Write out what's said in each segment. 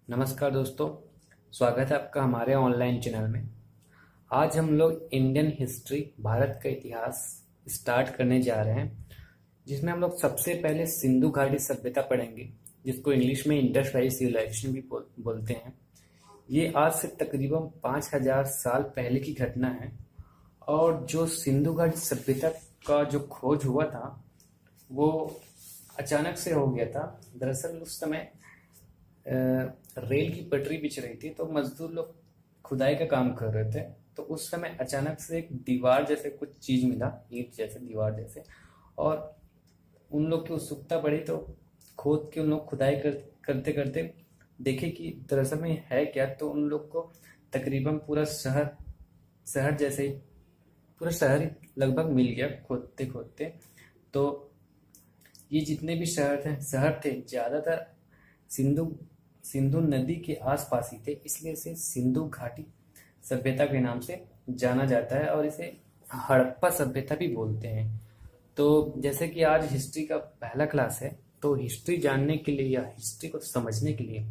नमस्कार दोस्तों, स्वागत है आपका हमारे ऑनलाइन चैनल में। आज हम लोग इंडियन हिस्ट्री, भारत का इतिहास स्टार्ट करने जा रहे हैं, जिसमें हम लोग सबसे पहले सिंधु घाटी सभ्यता पढ़ेंगे, जिसको इंग्लिश में इंडस वैली सिविलाइजेशन भी बोलते हैं। ये आज से तकरीबन 5000 साल पहले की घटना है। और जो सिंधु घाटी सभ्यता का जो खोज हुआ था वो अचानक से हो गया था। दरअसल उस समय रेल की पटरी बिछ रही थी, तो मजदूर लोग खुदाई का काम कर रहे थे। तो उस समय अचानक से एक दीवार जैसे कुछ चीज मिला, ईंट जैसे, दीवार जैसे। और उन लोग की उत्सुकता बढ़ी, तो खोद के उन लोग खुदाई करते करते देखे कि दरअसल में है क्या। तो उन लोग को तकरीबन पूरा शहर शहर जैसे ही पूरा शहर ही लगभग मिल गया खोदते खोदते। तो ये जितने भी शहर थे ज्यादातर सिंधु सिंधु नदी के आसपास ही थे, इसलिए इसे सिंधु घाटी सभ्यता के नाम से जाना जाता है और इसे हड़प्पा सभ्यता भी बोलते हैं। तो जैसे कि आज हिस्ट्री का पहला क्लास है, तो हिस्ट्री जानने के लिए या हिस्ट्री को समझने के लिए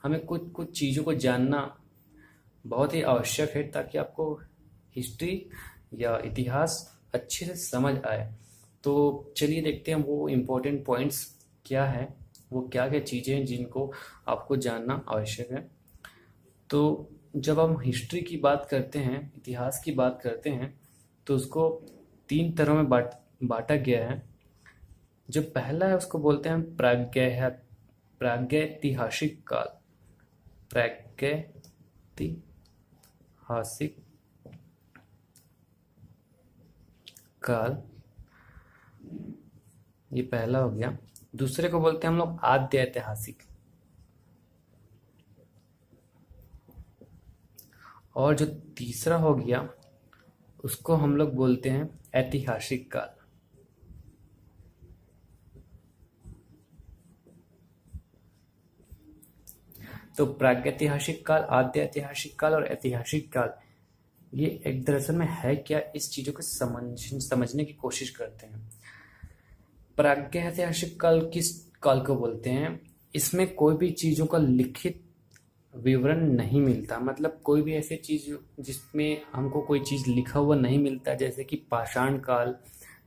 हमें कुछ कुछ चीज़ों को जानना बहुत ही आवश्यक है, ताकि आपको हिस्ट्री या इतिहास अच्छे से समझ आए। तो चलिए देखते हैं वो इम्पोर्टेंट पॉइंट्स क्या है, वो क्या क्या चीज़ें हैं जिनको आपको जानना आवश्यक है। तो जब हम हिस्ट्री की बात करते हैं, इतिहास की बात करते हैं, तो उसको तीन तरह में बांटा गया है। जो पहला है उसको बोलते हैं प्रागैतिहासिक काल। प्रागैतिहासिक काल, ये पहला हो गया। दूसरे को बोलते हैं हम लोग आद्य ऐतिहासिक। और जो तीसरा हो गया उसको हम लोग बोलते हैं ऐतिहासिक काल। तो प्रागैतिहासिक काल, आद्य ऐतिहासिक काल और ऐतिहासिक काल, ये एक दरअसल में है क्या, इस चीजों को समझने की कोशिश करते हैं। प्रागैतिहासिक काल किस काल को बोलते हैं? इसमें कोई भी चीजों का लिखित विवरण नहीं मिलता। मतलब कोई भी ऐसी चीज जिसमें हमको कोई चीज लिखा हुआ नहीं मिलता, जैसे कि पाषाण काल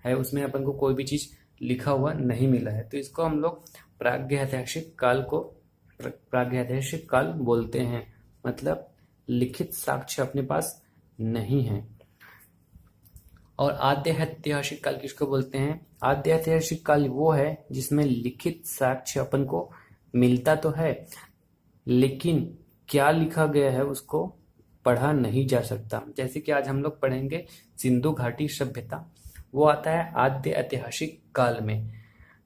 है, उसमें अपन को कोई भी चीज लिखा हुआ नहीं मिला है, तो इसको हम लोग प्रागैतिहासिक काल बोलते हैं। मतलब लिखित साक्ष्य अपने पास नहीं है। और आद्य ऐतिहासिक काल किसको बोलते हैं? आद्य ऐतिहासिक काल वो है जिसमें लिखित साक्ष्य अपन को मिलता तो है, लेकिन क्या लिखा गया है उसको पढ़ा नहीं जा सकता। जैसे कि आज हम लोग पढ़ेंगे सिंधु घाटी सभ्यता, वो आता है आद्य ऐतिहासिक काल में,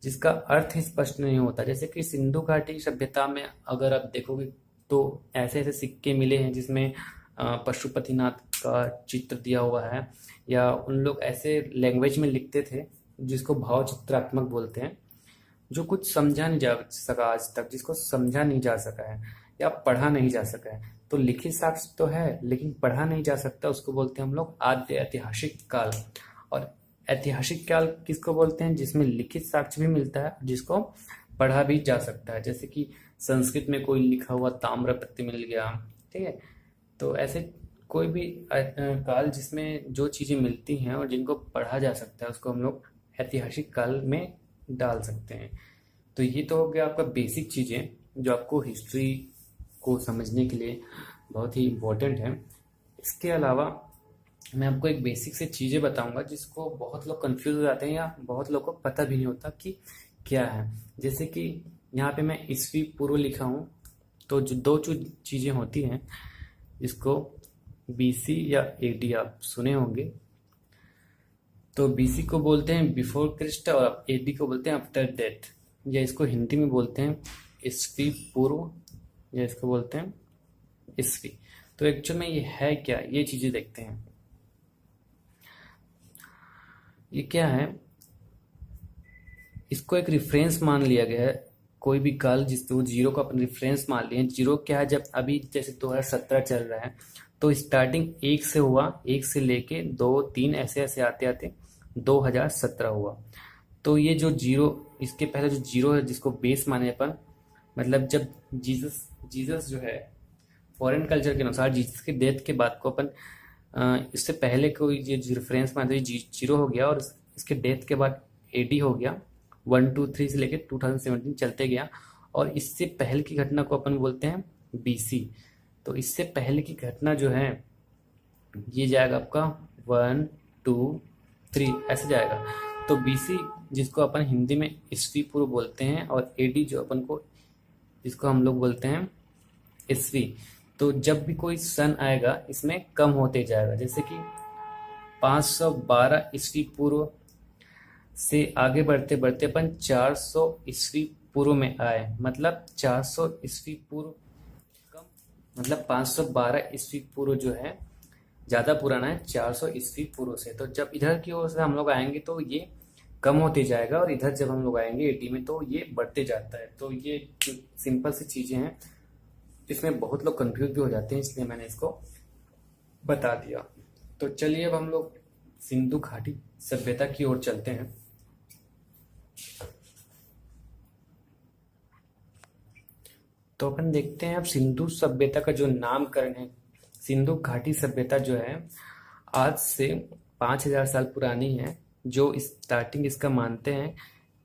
जिसका अर्थ ही स्पष्ट नहीं होता। जैसे कि सिंधु घाटी सभ्यता में अगर आप देखोगे तो ऐसे ऐसे सिक्के मिले हैं जिसमें पशुपतिनाथ का चित्र दिया हुआ है, या उन लोग ऐसे लैंग्वेज में लिखते थे जिसको भाव चित्रात्मक बोलते हैं, जो कुछ समझा नहीं जा सका आज तक, जिसको समझा नहीं जा सका है या पढ़ा नहीं जा सका है। तो लिखित साक्ष्य तो है लेकिन पढ़ा नहीं जा सकता, उसको बोलते हैं हम लोग आद्य ऐतिहासिक काल। और ऐतिहासिक काल किसको बोलते हैं? जिसमें लिखित साक्ष्य भी मिलता है, जिसको पढ़ा भी जा सकता है। जैसे कि संस्कृत में कोई लिखा हुआ ताम्रपत्र मिल गया, ठीक है। तो ऐसे कोई भी काल जिसमें जो चीजें मिलती हैं और जिनको पढ़ा जा सकता है, उसको हम लोग ऐतिहासिक काल में डाल सकते हैं। तो ये तो हो गया आपका बेसिक चीजें जो आपको हिस्ट्री को समझने के लिए बहुत ही इम्पोर्टेंट है। इसके अलावा मैं आपको एक बेसिक से चीजें बताऊंगा जिसको बहुत लोग कंफ्यूज हो जाते हैं या बहुत लोगों को पता भी नहीं होता कि क्या है। जैसे कि यहाँ पे मैं ईस्वी पूर्व लिखा हूँ, तो जो दो चीजें होती हैं, इसको बीसी या एडी आप सुने होंगे। तो बीसी को बोलते हैं बिफोर क्रिस्ट और एडी को बोलते हैं आफ्टर डेथ, या इसको हिंदी में बोलते हैं ईस्वी पूर्व, या इसको बोलते हैं ईस्वी। तो एक्चुअल में ये है क्या, ये चीजें देखते हैं। ये क्या है, इसको एक रेफरेंस मान लिया गया है। कोई भी काल जिसको जीरो को अपन रेफरेंस मान लिए। जीरो क्या है? जब अभी जैसे 2017 चल रहा है, तो स्टार्टिंग एक से हुआ, एक से लेके 2 3 ऐसे ऐसे आते आते 2017 हुआ। तो ये जो जीरो, इसके पहले जो जीरो है जिसको बेस माने अपन, मतलब जब जीसस जीसस जो है फॉरेन कल्चर के अनुसार जीसस के डेथ के बाद को अपन इससे पहले को ये रेफरेंस मान लीजिए जीरो हो गया और इसके डेथ के बाद एडी हो गया 123 से लेके 2017 चलते गया। और इससे पहले की घटना को अपन बोलते हैं बीसी। तो इससे पहले की घटना जो है ये जाएगा आपका 1 2 3 ऐसे जाएगा। तो बीसी जिसको अपन हिंदी में ईस्वी पूर्व बोलते हैं और एडी जो अपन को जिसको हम लोग बोलते हैं ईस्वी। तो जब भी कोई सन आएगा इसमें कम होते जाएगा, जैसे कि 512 ईस्वी पूर्व से आगे बढ़ते बढ़ते अपन 400 ईस्वी पूर्व में आए। मतलब 400 ईस्वी पूर्व कम, मतलब 512 ईस्वी पूर्व जो है ज़्यादा पुराना है 400 ईस्वी पूर्व से। तो जब इधर की ओर से हम लोग आएंगे तो ये कम होते जाएगा और इधर जब हम लोग आएंगे 80 में तो ये बढ़ते जाता है। तो ये सिंपल सी चीज़ें हैं, इसमें बहुत लोग कंफ्यूज भी हो जाते हैं, इसलिए मैंने इसको बता दिया। तो चलिए अब हम लोग सिंधु घाटी सभ्यता की ओर चलते हैं। तो अपन देखते हैं अब सिंधु सभ्यता का जो नामकरण है। सिंधु घाटी सभ्यता जो है आज से 5000 साल पुरानी है। जो स्टार्टिंग इसका मानते हैं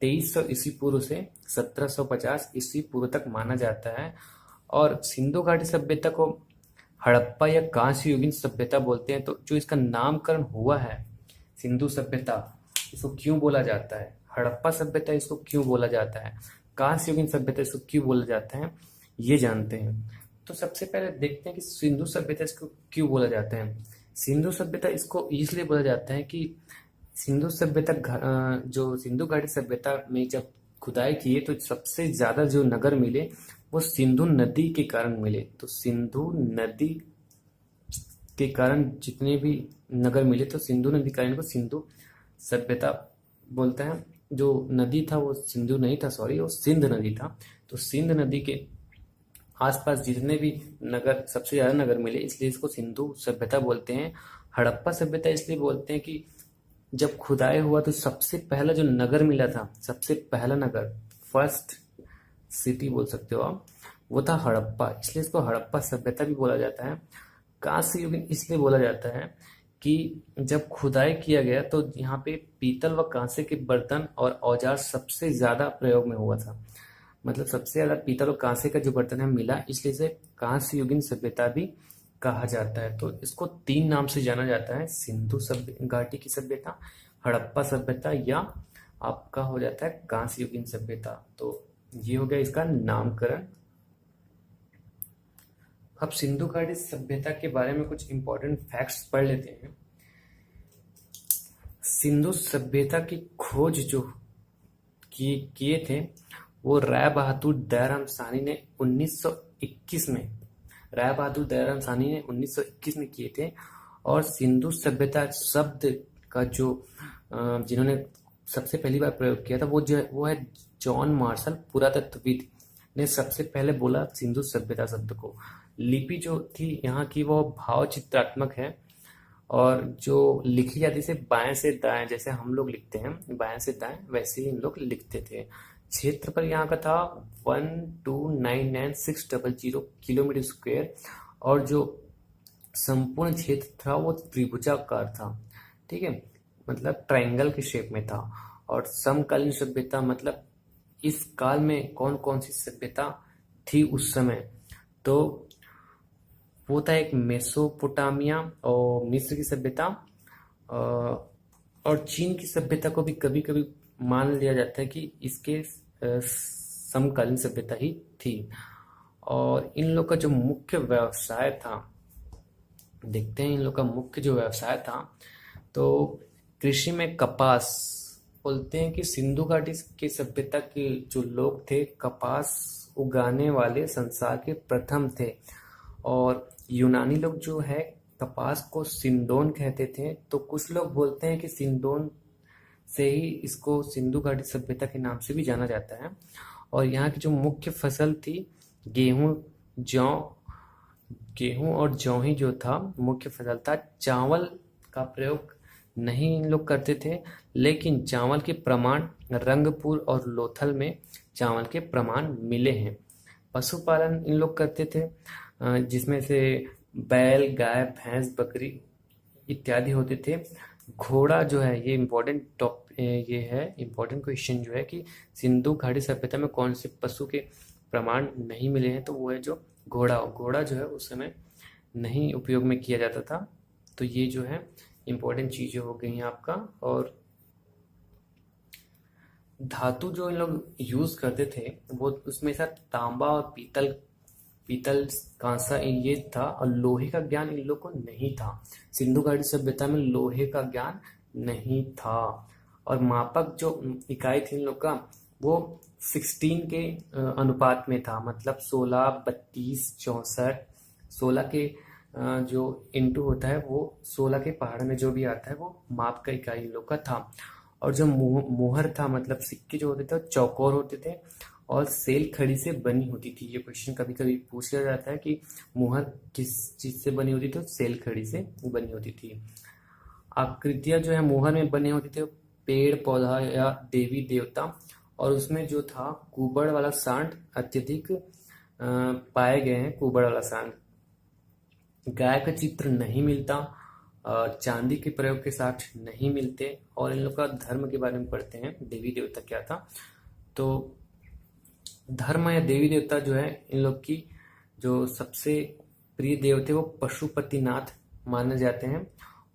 2300 ईस्वी पूर्व से 1750 ईस्वी पूर्व तक माना जाता है। और सिंधु घाटी सभ्यता को हड़प्पा या कांस्य युगीन सभ्यता बोलते हैं। तो जो इसका नामकरण हुआ है सिंधु सभ्यता, इसको क्यों बोला जाता है, हड़प्पा सभ्यता इसको क्यों बोला जाता है, कांस्य युगीन सभ्यता इसको क्यों बोला जाता है, ये जानते हैं। तो सबसे पहले देखते हैं कि सिंधु सभ्यता इसको क्यों बोला जाता है। सिंधु सभ्यता इसको इसलिए बोला जाता है कि सिंधु सभ्यता जो सिंधु घाटी सभ्यता में जब खुदाई किए तो सबसे ज्यादा जो नगर मिले वो सिंधु नदी के कारण मिले। तो सिंधु नदी के कारण जितने भी नगर मिले तो सिंधु नदी कारण को सिंधु सभ्यता बोलते हैं। जो नदी था वो सिंधु नहीं था, सॉरी, वो सिंध नदी था। तो सिंध नदी के आसपास जितने भी नगर सबसे ज्यादा नगर मिले इसलिए इसको सिंधु सभ्यता बोलते हैं। हड़प्पा सभ्यता इसलिए बोलते हैं कि जब खुदाई हुआ तो सबसे पहला जो नगर मिला था, सबसे पहला नगर, फर्स्ट सिटी बोल सकते हो आप, वो था हड़प्पा, इसलिए इसको हड़प्पा सभ्यता भी बोला जाता है। कांस्य युगीन इसलिए बोला जाता है कि जब खुदाई किया गया तो यहाँ पे पीतल व कांसे के बर्तन और औजार सबसे ज्यादा प्रयोग में हुआ था। मतलब सबसे ज्यादा पीतल और कांसे का जो बर्तन है मिला, इसलिए इसे कांस्य युगीन सभ्यता भी कहा जाता है। तो इसको 3 नाम से जाना जाता है, सिंधु घाटी की सभ्यता, हड़प्पा सभ्यता या आपका हो जाता है कांस्य युगीन सभ्यता। तो ये हो गया इसका नामकरण। अब सिंधु घाटी सभ्यता के बारे में कुछ इंपॉर्टेंट फैक्ट्स पढ़ लेते हैं। सिंधु सभ्यता की खोज जो किए थे वो राय बहादुर दयाराम साहनी ने 1921 में राय बहादुर दयाराम साहनी ने 1921 में किए थे। और सिंधु सभ्यता शब्द का जो जिन्होंने सबसे पहली बार प्रयोग किया था वो है जॉन मार्शल पुरातत्वविद ने सबसे पहले बोला सिंधु सभ्यता शब्द को। लिपि जो थी यहाँ की वो भाव चित्रात्मक है और जो लिखी जाती से बाएं से दाएं, जैसे हम लोग लिखते हैं बाएं से दाएं वैसे ही इन लोग लिखते थे। क्षेत्रफल यहाँ का था 1299600 किलोमीटर स्क्वायर और जो संपूर्ण क्षेत्र था वो त्रिभुजाकार था, ठीक है, मतलब ट्रायंगल के शेप में था। और समकालीन सभ्यता मतलब इस काल में कौन कौन सी सभ्यता थी उस समय, तो वो था एक मेसोपोटामिया और मिस्र की सभ्यता और चीन की सभ्यता को भी कभी कभी मान लिया जाता है कि इसके समकालीन सभ्यता ही थी। और इन लोग का जो मुख्य व्यवसाय था, देखते हैं इन लोग का मुख्य जो व्यवसाय था, तो कृषि में कपास। बोलते हैं कि सिंधु घाटी की सभ्यता के जो लोग थे कपास उगाने वाले संसार के प्रथम थे। और यूनानी लोग जो है कपास को सिंडोन कहते थे। तो कुछ लोग बोलते हैं कि सिंडोन से ही इसको सिंधु घाटी सभ्यता के नाम से भी जाना जाता है। और यहाँ की जो मुख्य फसल थी गेहूं और जौ ही जो था मुख्य फसल था। चावल का प्रयोग नहीं इन लोग करते थे, लेकिन चावल के प्रमाण रंगपुर और लोथल में चावल के प्रमाण मिले हैं। पशुपालन इन लोग करते थे, जिसमें से बैल, गाय, भैंस, बकरी इत्यादि होते थे। घोड़ा जो है ये इम्पोर्टेंट क्वेश्चन जो है कि सिंधु घाटी सभ्यता में कौन से पशु के प्रमाण नहीं मिले हैं, तो वो है जो घोड़ा जो है उस समय नहीं उपयोग में किया जाता था। तो ये जो है इम्पोर्टेंट चीज़ें हो गई हैं आपका। और धातु जो इन लोग यूज करते थे वो उसमें से तांबा और पीतल कांसा ये था, और लोहे का ज्ञान इन लोग को नहीं था। सिंधु घाटी सभ्यता में लोहे का ज्ञान नहीं था। और मापक जो इकाई थी इन लोग का वो 16 के अनुपात में था, मतलब 16, 32, 64। 16 के जो इंटू होता है वो 16 के पहाड़ में जो भी आता है वो माप का इकाई इन लोग का था। और जो मोहर था, मतलब सिक्के जो होते थे वो चौकोर होते थे और सेल खड़ी से बनी होती थी। ये क्वेश्चन कभी कभी पूछ लिया जाता है कि मोहर किस चीज से बनी होती थी, सेल खड़ी से बनी होती थी। आकृतियां जो है मोहर में बने होती थे पेड़ पौधा या देवी देवता, और उसमें जो था कुबड़ वाला सांड अत्यधिक पाए गए हैं। कुबड़ वाला सांड, गाय का चित्र नहीं मिलता, चांदी के प्रयोग के साथ नहीं मिलते। और इन लोग का धर्म के बारे में पढ़ते हैं, देवी देवता क्या था। तो धर्म या देवी देवता जो है इन लोग की जो सबसे प्रिय देव थे वो पशुपतिनाथ माने जाते हैं।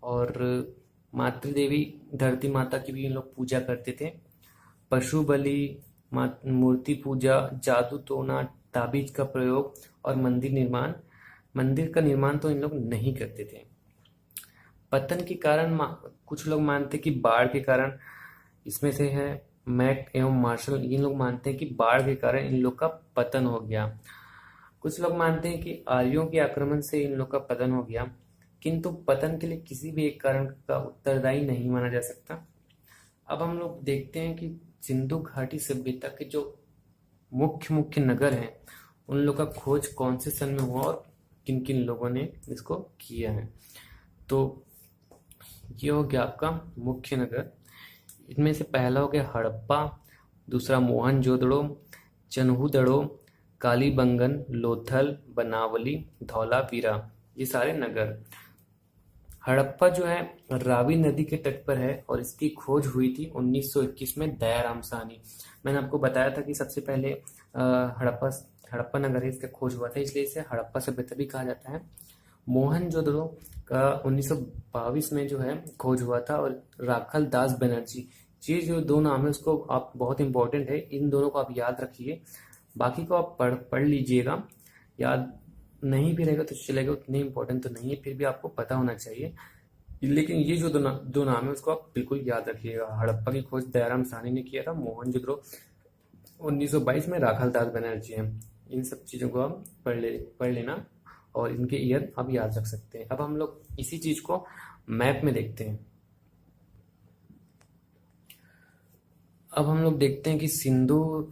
और मातृ देवी धरती माता की भी इन लोग पूजा करते थे। पशु बलि, मूर्ति पूजा, जादू टोना, ताबीज का प्रयोग और मंदिर का निर्माण तो इन लोग नहीं करते थे। पतन के कारण कुछ लोग मानते कि बाढ़ के कारण, इसमें से है मैक एवं मार्शल, इन लोग मानते हैं कि बाढ़ के कारण इन लोग का पतन हो गया। कुछ लोग मानते हैं कि आर्यों के आक्रमण से इन लोग का पतन हो गया, किंतु पतन के लिए किसी भी एक कारण का उत्तरदायी नहीं माना जा सकता। अब हम लोग देखते हैं कि सिंधु घाटी सभ्यता के जो मुख्य नगर हैं उन लोग का खोज कौन से सन में हुआ और किन किन लोगों ने इसको किया है। तो ये हो गया आपका मुख्य नगर। इनमें से पहला हो गया हड़प्पा, दूसरा मोहनजोदड़ो, चन्हूदड़ो, कालीबंगन, लोथल, बनावली, धौलावीरा, ये सारे नगर। हड़प्पा जो है रावी नदी के तट पर है और इसकी खोज हुई थी 1921 में दयाराम साहनी। मैंने आपको बताया था कि सबसे पहले हड़प्पा नगर है, इसका खोज हुआ था, इसलिए इसे हड़प्पा सभ्यता भी कहा जाता है। मोहनजोदड़ो का 1922 में जो है खोज हुआ था, और राखल दास बनर्जी, ये जो दो नाम है उसको आप बहुत इंपॉर्टेंट है, इन दोनों को आप याद रखिए। बाकी को आप पढ़ लीजिएगा, याद नहीं भी रहेगा तो चलेगा, उतने इंपॉर्टेंट तो नहीं है, फिर भी आपको पता होना चाहिए। लेकिन ये जो दो नाम है उसको आप बिल्कुल याद रखिएगा। हड़प्पा की खोज दयाराम साहनी ने किया था, मोहनजोदड़ो 1922 में राखल दास बनर्जी है। इन सब चीज़ों को आप पढ़ लेना और इनके ईयर आप याद रख सकते हैं। अब हम लोग इसी चीज को मैप में देखते हैं। अब हम लोग देखते हैं कि सिंधु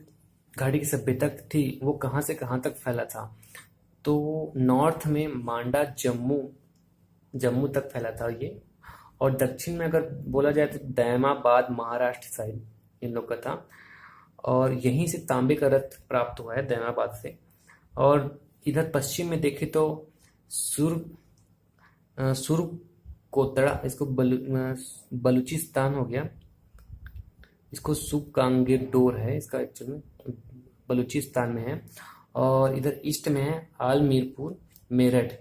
घाटी की सभ्यता थी वो कहाँ से कहाँ तक फैला था। तो नॉर्थ में मांडा, जम्मू तक फैला था ये, और दक्षिण में अगर बोला जाए तो दैमाबाद, महाराष्ट्र साइड इन लोग का था, और यहीं से तांबे का रथ प्राप्त हुआ है दैमाबाद से। और इधर पश्चिम में देखें तो सुरकोतड़ा, इसको बलूचिस्तान हो गया, इसको सुकांगेडोर है, इसका एक्चुअली बलूचिस्तान में है। और इधर ईस्ट में है आलमीरपुर, मेरठ।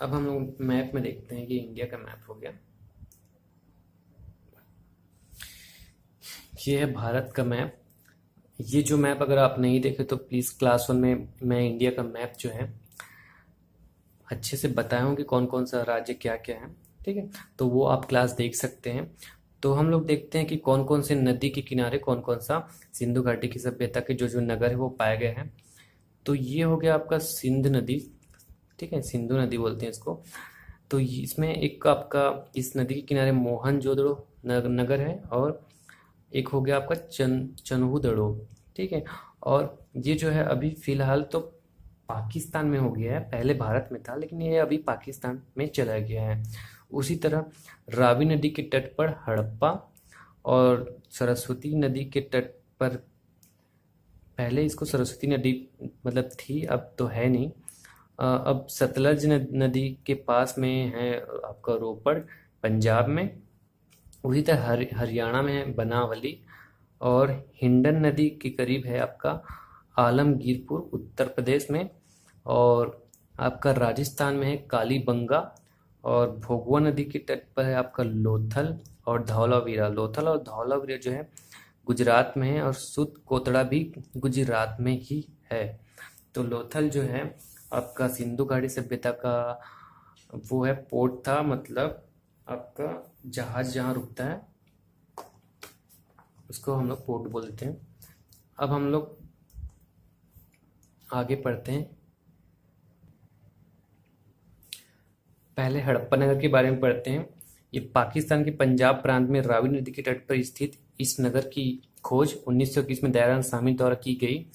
अब हम लोग मैप में देखते हैं कि इंडिया का मैप हो गया, ये है भारत का मैप। ये जो मैप अगर आप नहीं देखे तो प्लीज़ क्लास 1 में मैं इंडिया का मैप जो है अच्छे से बताया हूँ कि कौन कौन सा राज्य क्या क्या है, ठीक है, तो वो आप क्लास देख सकते हैं। तो हम लोग देखते हैं कि कौन कौन से नदी के किनारे कौन कौन सा सिंधु घाटी की सभ्यता के जो जो नगर है वो पाए गए हैं। तो ये हो गया आपका सिंध नदी, ठीक है, सिंधु नदी बोलते हैं इसको। तो इसमें एक आपका इस नदी के किनारे मोहनजोदड़ो नगर है, और एक हो गया आपका चन्हूदड़ो, ठीक है। और ये जो है अभी फिलहाल तो पाकिस्तान में हो गया है, पहले भारत में था लेकिन ये अभी पाकिस्तान में चला गया है। उसी तरह रावी नदी के तट पर हड़प्पा, और सरस्वती नदी के तट पर पहले इसको सरस्वती नदी मतलब थी, अब तो है नहीं। अब सतलज नदी के पास में है आपका रोपड़ पंजाब में, उसी तरह हरियाणा में है बनावली, और हिंडन नदी के करीब है आपका आलमगीरपुर उत्तर प्रदेश में, और आपका राजस्थान में है कालीबंगा, और भोगवा नदी के तट पर है आपका लोथल और धौलावीरा। लोथल और धौलावीरा जो है गुजरात में है, और सुत कोतड़ा भी गुजरात में ही है। तो लोथल जो है आपका सिंधु घाटी सभ्यता का वो है पोर्ट था, मतलब आपका जहाज जहाँ रुकता है उसको हम लोग पोर्ट बोल देते हैं। अब हम लोग आगे पढ़ते हैं। पहले हड़प्पा नगर के बारे में पढ़ते हैं। ये पाकिस्तान के पंजाब प्रांत में रावी नदी के तट पर स्थित इस नगर की खोज 1921 में दयाराम साहनी द्वारा की गई।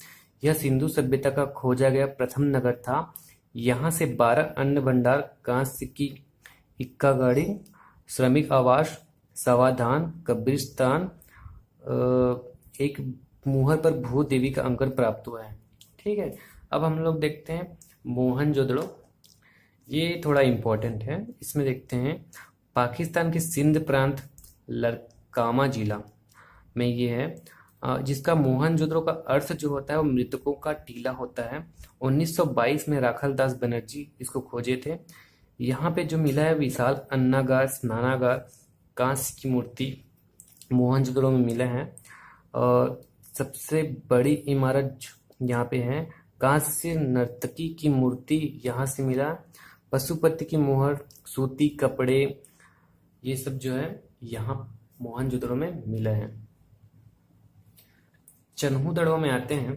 यह सिंधु सभ्यता का खोजा गया प्रथम नगर था। यहाँ से 12 अन्न भंडार, कांस्य की इक्का गाड़ी, श्रमिक आवास, समाधान, कब्रिस्तान, एक मुहर पर भूदेवी का अंकन प्राप्त हुआ है। ठीक है, अब हम लोग देखते हैं मोहनजोदड़ो। ये थोड़ा इम्पोर्टेंट है, इसमें देखते हैं पाकिस्तान के सिंध प्रांत लड़कामा जिला में ये है, जिसका मोहनजोदड़ो का अर्थ जो होता है वो मृतकों का टीला होता है। 1922 में राखलदास बनर्जी इसको खोजे थे। यहाँ पे जो मिला है विशाल अन्नागार, स्नानागार, कांस्य की मूर्ति मोहनजोदड़ो में मिला है, और सबसे बड़ी इमारत यहाँ पे है कांस्य नर्तकी की मूर्ति यहाँ से मिला। पशुपति की मोहर, सूती कपड़े, ये सब जो है यहाँ मोहनजोदड़ो में मिला है। चन्हूदड़ो में आते हैं।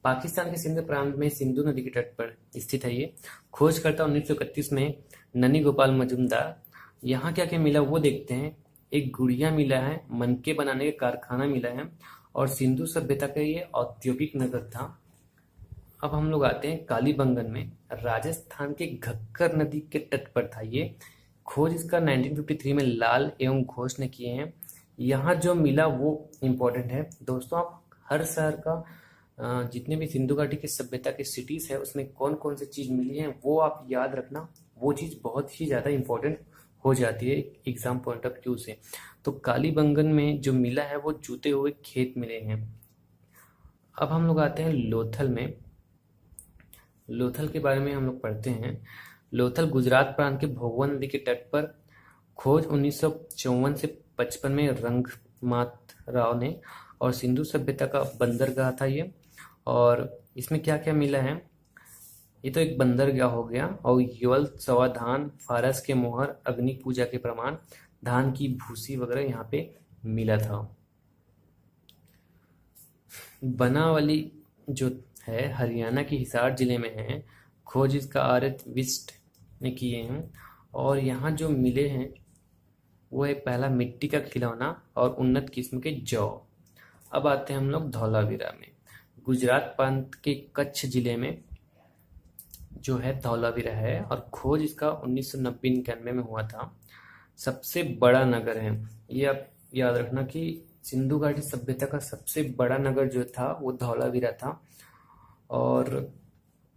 पाकिस्तान के सिंध प्रांत में सिंधु नदी के तट पर स्थित है ये। खोजकर्ता 1931 में ननी गोपाल मजूमदार। यहाँ क्या क्या मिला वो देखते हैं। एक गुड़िया मिला है, मनके बनाने का कारखाना मिला है, और सिंधु सभ्यता का ये औद्योगिक नगर था। अब हम लोग आते हैं कालीबंगन में। राजस्थान के घग्गर नदी के तट पर था ये। खोज इसका 1953 में लाल एवं घोष ने किए हैं। यहाँ जो मिला वो इम्पोर्टेंट है दोस्तों। आप हर शहर का जितने भी सिंधु घाटी की सभ्यता के सिटीज है उसमें कौन कौन सी चीज मिली है वो आप याद रखना। वो चीज बहुत ही ज्यादा इम्पोर्टेंट हो जाती है एग्जाम पॉइंट ऑफ व्यू से। तो कालीबंगन में जो मिला है वो जूते हुए खेत मिले हैं। अब हम लोग आते हैं लोथल में। लोथल के बारे में हम लोग पढ़ते हैं। लोथल गुजरात प्रांत के भोगवा नदी के तट पर। खोज 1954 से 55 में रंगनाथ राव ने, और सिंधु सभ्यता का बंदरगाह था ये। और इसमें क्या क्या मिला है, ये तो एक बंदरगाह हो गया, और यवल, समाधान, फारस के मोहर, अग्नि पूजा के प्रमाण, धान की भूसी वगैरह यहाँ पे मिला था। बनावली जो है हरियाणा के हिसार जिले में है। खोज इसका आर्य विस्ट ने किए हैं, और यहाँ जो मिले हैं वो है पहला मिट्टी का खिलौना और उन्नत किस्म के जौ। अब आते हैं हम लोग धौलावीरा में। गुजरात प्रांत के कच्छ जिले में जो है धौलावीरा है, और खोज इसका 1990-91 में हुआ था। सबसे बड़ा नगर है ये, आप याद रखना कि सिंधु घाटी सभ्यता का सबसे बड़ा नगर जो था वो धौलावीरा था। और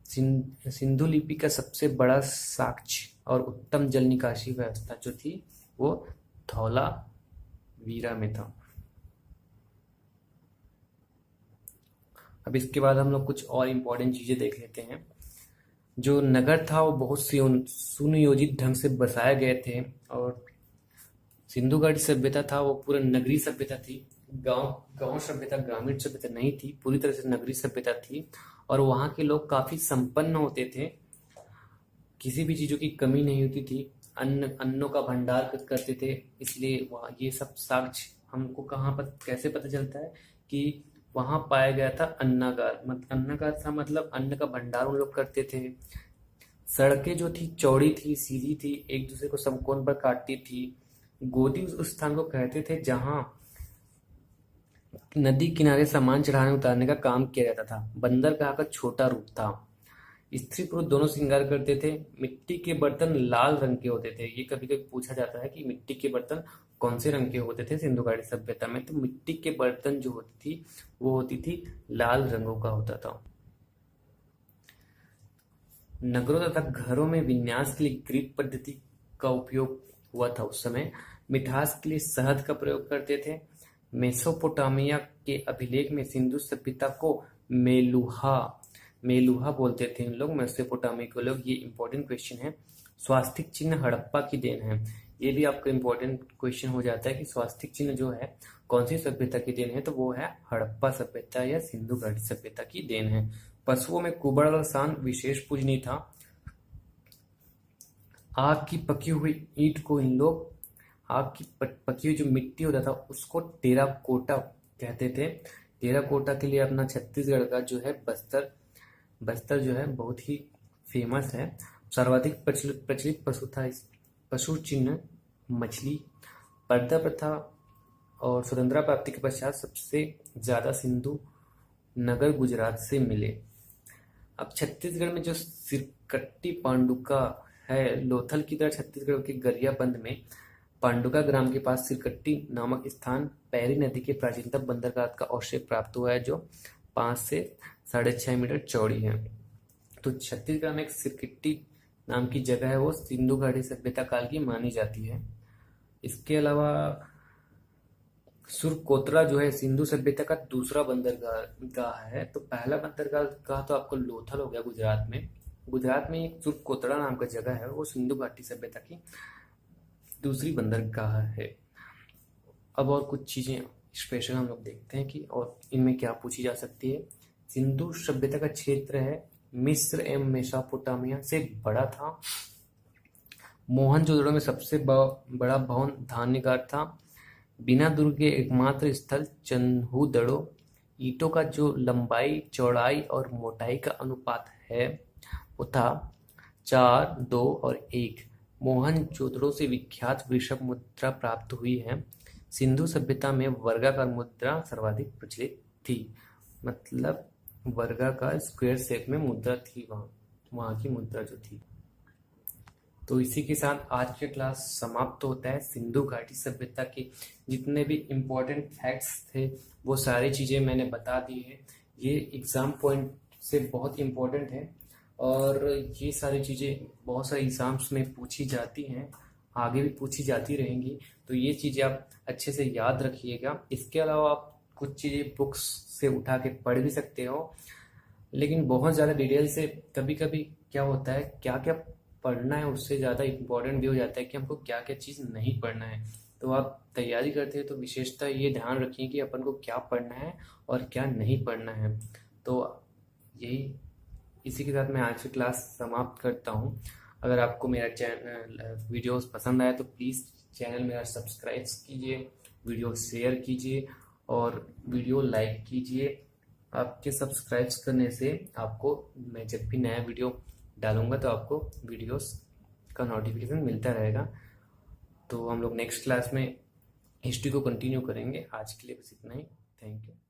सिंधु लिपि का सबसे बड़ा साक्ष्य और उत्तम जल निकासी व्यवस्था जो थी वो धौलावीरा में था। अब इसके बाद हम लोग कुछ और इम्पोर्टेंट चीजें देख लेते हैं। जो नगर था वो बहुत सुनियोजित ढंग से बसाए गए थे, और सिंधु घाटी सभ्यता था वो पूरा नगरीय सभ्यता थी। गांव सभ्यता, ग्रामीण सभ्यता नहीं थी, पूरी तरह से नगरीय सभ्यता थी। और वहाँ के लोग काफी संपन्न होते थे, किसी भी चीजों की कमी नहीं होती थी, अन्नों का भंडार करते थे। इसलिए वहाँ ये सब साक्ष्य हमको कहाँ पर कैसे पता चलता है कि वहां पाया गया था अन्नागार। अन्नागार था मतलब अन्न का भंडार उन लोग करते थे। सड़कें जो थी चौड़ी थी, सीधी थी, एक दूसरे को समकोण पर काटती थी। गोदी उस स्थान को कहते थे जहां नदी किनारे सामान चढ़ाने उतारने का काम किया जाता था। बंदरगाह का छोटा रूप था। स्त्री पुरुष दोनों श्रृंगार करते थे। मिट्टी के बर्तन लाल रंग के होते थे। ये कभी कभी पूछा जाता है कि मिट्टी के बर्तन कौन से रंग के होते थे सिंधु घाटी सभ्यता में? तो मिट्टी के बर्तन जो होती थी वो होती थी लाल रंगों का होता था। नगरों तथा घरों में विन्यास के लिए ग्रीक पद्धति का उपयोग हुआ था। उस समय मिठास के लिए शहद का प्रयोग करते थे। मेसोपोटामिया के अभिलेख में सिंधु सभ्यता को मेलुहा मेलुहा बोलते थे इन लोग, मेसोपोटामिया के लोग। ये इंपॉर्टेंट क्वेश्चन है। स्वास्तिक चिन्ह हड़प्पा की देन है। ये भी आपका इंपॉर्टेंट क्वेश्चन हो जाता है कि स्वास्तिक चिन्ह जो है कौन सी सभ्यता की देन है? तो वो है हड़प्पा सभ्यता या सिंधु घाटी सभ्यता की देन है। पशुओं में कुबड़ और सांड विशेष पूजनीय था। आग की पकी हुई ईंट को इन लोग, आग की पकी हुई जो मिट्टी होता था उसको टेराकोटा कहते थे। टेराकोटा के लिए अपना छत्तीसगढ़ का जो है बस्तर जो है बहुत ही फेमस है। सर्वाधिक प्रचलित पशु था पशु चिन्ह मछली। पर्दा प्रथा और स्वतंत्रता प्राप्ति के पश्चात सबसे ज्यादा सिंधु नगर गुजरात से मिले। अब छत्तीसगढ़ में जो सिरकट्टी पांडुका है, लोथल की तरह छत्तीसगढ़ के गरियाबंद में पांडुका ग्राम के पास सिरकट्टी नामक स्थान पैरी नदी के प्राचीनतम बंदरगाह का अवशेष प्राप्त हुआ है जो 5 से 6.5 मीटर चौड़ी है। तो छत्तीसगढ़ में एक सिरकट्टी नाम की जगह है, वो सिंधु घाटी सभ्यता काल की मानी जाती है। इसके अलावा सुरकोतरा जो है सिंधु सभ्यता का दूसरा बंदरगाह है। तो पहला बंदरगाह तो आपको लोथल हो गया गुजरात में एक सुरकोतरा नाम का जगह है, वो सिंधु घाटी सभ्यता की दूसरी बंदरगाह है। अब और कुछ चीजें स्पेशल हम लोग देखते हैं कि और इनमें क्या पूछी जा सकती है। सिंधु सभ्यता का क्षेत्र है मिस्र एवं मेसोपोटामिया से बड़ा था। मोहनजोदड़ो में सबसे बड़ा भवन धान्यगार था। बिना दुर्ग के एकमात्र स्थल चन्हूदड़ो। ईंटों का जो लंबाई, चौड़ाई और मोटाई का अनुपात है वो था 4, 2 और 1। मोहनजोदड़ो से विख्यात वृषभ मुद्रा प्राप्त हुई है। सिंधु सभ्यता में वर्गाकार मुद्रा सर्वाधिक प्रचलित थी, मतलब वर्गाकार स्क्वायर शेप में मुद्रा थी वहाँ की मुद्रा जो थी। तो इसी के साथ आज के क्लास समाप्त होता है। सिंधु घाटी सभ्यता के जितने भी इम्पोर्टेंट फैक्ट्स थे वो सारी चीज़ें मैंने बता दी है। ये एग्ज़ाम पॉइंट से बहुत इम्पोर्टेंट है और ये सारी चीज़ें बहुत सारे एग्ज़ाम्स में पूछी जाती हैं, आगे भी पूछी जाती रहेंगी। तो ये चीज़ें आप अच्छे से याद रखिएगा। इसके अलावा आप कुछ चीज़ें बुक्स से उठा के पढ़ भी सकते हो, लेकिन बहुत ज़्यादा डिटेल से कभी कभी क्या होता है, क्या क्या पढ़ना है उससे ज़्यादा इम्पोर्टेंट भी हो जाता है कि हमको क्या क्या चीज़ नहीं पढ़ना है। तो आप तैयारी करते हैं तो विशेषता ये ध्यान रखिए कि अपन को क्या पढ़ना है और क्या नहीं पढ़ना है। तो इसी के साथ मैं आज की क्लास समाप्त करता हूँ। अगर आपको मेरा चैनल वीडियोस पसंद आए तो प्लीज़ चैनल मेरा सब्सक्राइब कीजिए, वीडियो शेयर कीजिए और वीडियो लाइक कीजिए। आपके सब्सक्राइब करने से आपको मैं जब भी नया वीडियो डालूंगा तो आपको वीडियोस का नोटिफिकेशन मिलता रहेगा। तो हम लोग नेक्स्ट क्लास में हिस्ट्री को कंटिन्यू करेंगे। आज के लिए बस इतना ही। Thank you.